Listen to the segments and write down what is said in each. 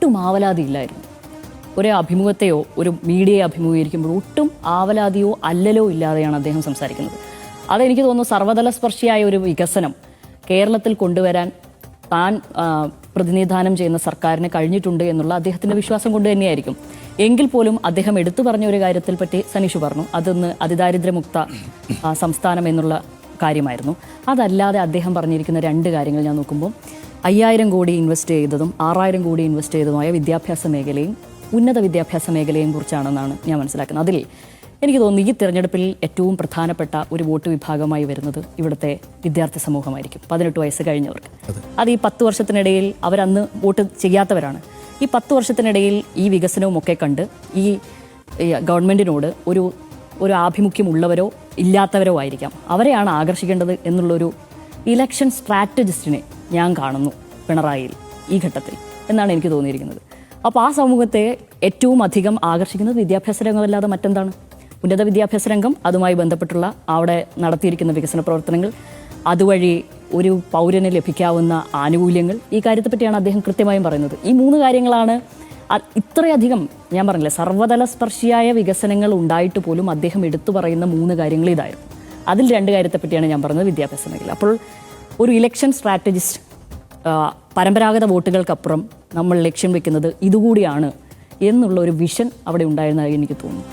ഒട്ടും ആവലാതിയില്ലായിരുന്നു. ഒരു അഭിമുഖത്തെയോ ഒരു മീഡിയയെ അഭിമുഖീകരിക്കുമ്പോൾ ഒട്ടും ആവലാതിയോ അല്ലലോ ഇല്ലാതെയാണ് അദ്ദേഹം സംസാരിക്കുന്നത്. അതെനിക്ക് തോന്നുന്നു സർവ്വതല സ്പർശിയായ ഒരു വികസനം കേരളത്തിൽ കൊണ്ടുവരാൻ താൻ പ്രതിനിധാനം ചെയ്യുന്ന സർക്കാരിന് കഴിഞ്ഞിട്ടുണ്ട് എന്നുള്ള അദ്ദേഹത്തിൻ്റെ വിശ്വാസം കൊണ്ട് തന്നെയായിരിക്കും. എങ്കിൽ പോലും അദ്ദേഹം എടുത്തു പറഞ്ഞ ഒരു കാര്യത്തിൽ പറ്റി സനീഷ് പറഞ്ഞു, അതൊന്ന് അതിദാരിദ്ര്യമുക്ത സംസ്ഥാനം എന്നുള്ള കാര്യമായിരുന്നു. അതല്ലാതെ അദ്ദേഹം പറഞ്ഞിരിക്കുന്ന 2 കാര്യങ്ങൾ ഞാൻ നോക്കുമ്പോൾ 5000 കോടി ഇൻവെസ്റ്റ് ചെയ്തതും 6000 കോടി ഇൻവെസ്റ്റ് ചെയ്തതുമായ വിദ്യാഭ്യാസ മേഖലയും ഉന്നത വിദ്യാഭ്യാസ മേഖലയും കുറിച്ചാണെന്നാണ് ഞാൻ മനസ്സിലാക്കുന്നത്. അതിൽ എനിക്ക് തോന്നുന്നു ഈ തിരഞ്ഞെടുപ്പിൽ ഏറ്റവും പ്രധാനപ്പെട്ട ഒരു വോട്ട് വിഭാഗമായി വരുന്നത് ഇവിടുത്തെ വിദ്യാർത്ഥി സമൂഹമായിരിക്കും, 18 വയസ്സ് കഴിഞ്ഞവർക്ക്. അത് ഈ 10 വർഷത്തിനിടയിൽ അവരന്ന് വോട്ട് ചെയ്യാത്തവരാണ്. ഈ 10 വർഷത്തിനിടയിൽ ഈ വികസനവും ഒക്കെ കണ്ട് ഈ ഗവൺമെൻറ്റിനോട് ഒരു ആഭിമുഖ്യമുള്ളവരോ ഇല്ലാത്തവരോ ആയിരിക്കാം, അവരെയാണ് ആകർഷിക്കേണ്ടത് എന്നുള്ളൊരു ഇലക്ഷൻ സ്ട്രാറ്റജിസ്റ്റിനെ ഞാൻ കാണുന്നു പിണറായിയിൽ ഈ ഘട്ടത്തിൽ എന്നാണ് എനിക്ക് തോന്നിയിരിക്കുന്നത്. അപ്പോൾ ആ സമൂഹത്തെ ഏറ്റവും അധികം ആകർഷിക്കുന്നത് വിദ്യാഭ്യാസ രംഗമല്ലാതെ മറ്റെന്താണ്? ഉന്നത വിദ്യാഭ്യാസ രംഗം, അതുമായി ബന്ധപ്പെട്ടുള്ള അവിടെ നടത്തിയിരിക്കുന്ന വികസന പ്രവർത്തനങ്ങൾ, അതുവഴി ഒരു പൗരന് ലഭിക്കാവുന്ന ആനുകൂല്യങ്ങൾ, ഈ കാര്യത്തെപ്പറ്റിയാണ് അദ്ദേഹം കൃത്യമായും പറയുന്നത്. ഈ 3 കാര്യങ്ങളാണ് ഇത്രയധികം ഞാൻ പറഞ്ഞില്ലേ സർവ്വതല സ്പർശിയായ വികസനങ്ങൾ ഉണ്ടായിട്ട് പോലും അദ്ദേഹം എടുത്തു പറയുന്ന 3 കാര്യങ്ങൾ ഇതായിരുന്നു. അതിൽ 2 കാര്യത്തെപ്പറ്റിയാണ് ഞാൻ പറഞ്ഞത്, വിദ്യാഭ്യാസ മേഖല. അപ്പോൾ ഒരു ഇലക്ഷൻ സ്ട്രാറ്റജിസ്റ്റ് പരമ്പരാഗത വോട്ടുകൾക്കപ്പുറം നമ്മൾ ലക്ഷ്യം വെക്കുന്നത് ഇതുകൂടിയാണ് എന്നുള്ള ഒരു വിഷൻ അവിടെ ഉണ്ടായിരുന്നതായി എനിക്ക് തോന്നുന്നു.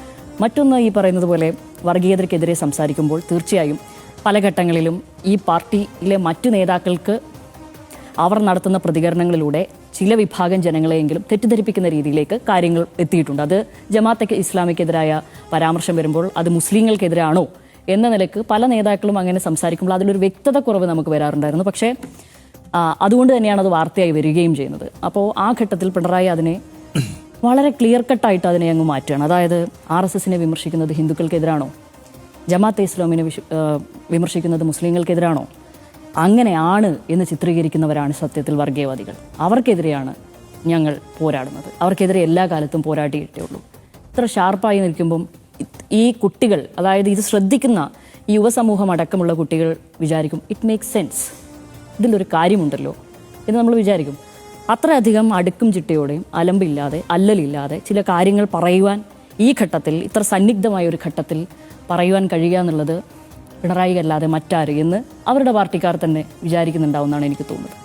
മറ്റൊന്ന്, ഈ പറയുന്നത് പോലെ വർഗീയതയ്ക്കെതിരെ സംസാരിക്കുമ്പോൾ തീർച്ചയായും പല ഘട്ടങ്ങളിലും ഈ പാർട്ടിയിലെ മറ്റു നേതാക്കൾക്ക് അവർ നടത്തുന്ന പ്രതികരണങ്ങളിലൂടെ ചില വിഭാഗം ജനങ്ങളെയെങ്കിലും തെറ്റിദ്ധരിപ്പിക്കുന്ന രീതിയിലേക്ക് കാര്യങ്ങൾ എത്തിയിട്ടുണ്ട്. അത് ജമാഅത്തെ ഇസ്ലാമിക്കെതിരായ പരാമർശം വരുമ്പോൾ അത് മുസ്ലിങ്ങൾക്കെതിരാണോ എന്ന നിലക്ക് പല നേതാക്കളും അങ്ങനെ സംസാരിക്കുമ്പോൾ അതിലൊരു വ്യക്തത കുറവ് നമുക്ക് വരാറുണ്ടായിരുന്നു. പക്ഷേ അതുകൊണ്ട് തന്നെയാണ് അത് വാർത്തയായി വരികയും ചെയ്യുന്നത്. അപ്പോൾ ആ ഘട്ടത്തിൽ പിണറായി അതിനെ വളരെ ക്ലിയർ കട്ടായിട്ട് അതിനെ അങ്ങ് മാറ്റുകയാണ്. അതായത് RSSനെ വിമർശിക്കുന്നത് ഹിന്ദുക്കൾക്കെതിരാണോ, ജമാഅത്തെ ഇസ്ലാമിനെ വിമർശിക്കുന്നത് മുസ്ലിങ്ങൾക്കെതിരാണോ, അങ്ങനെയാണ് എന്ന് ചിത്രീകരിക്കുന്നവരാണ് സത്യത്തിൽ വർഗീയവാദികൾ. അവർക്കെതിരെയാണ് ഞങ്ങൾ പോരാടുന്നത്, അവർക്കെതിരെ എല്ലാ കാലത്തും പോരാടിയിട്ടേ ഉള്ളൂ. ഇത്ര ഷാർപ്പായി നിൽക്കുമ്പം ഈ കുട്ടികൾ, അതായത് ഇത് ശ്രദ്ധിക്കുന്ന ഈ യുവസമൂഹം അടക്കമുള്ള കുട്ടികൾ വിചാരിക്കും ഇറ്റ് മേക്സ് സെൻസ്, ഇതിലൊരു കാര്യമുണ്ടല്ലോ എന്ന് നമ്മൾ വിചാരിക്കും. അത്രയധികം അടുക്കും ചിട്ടയോടെയും അലമ്പില്ലാതെ അല്ലലില്ലാതെ ചില കാര്യങ്ങൾ പറയുവാൻ ഈ ഘട്ടത്തിൽ, ഇത്ര സന്നിഗ്ധമായ ഒരു ഘട്ടത്തിൽ പറയുവാൻ കഴിയുക എന്നുള്ളത് പിണറായി അല്ലാതെ മറ്റാര് എന്ന് അവരുടെ പാർട്ടിക്കാർ തന്നെ വിചാരിക്കുന്നുണ്ടാവുമെന്നാണ് എനിക്ക് തോന്നുന്നത്.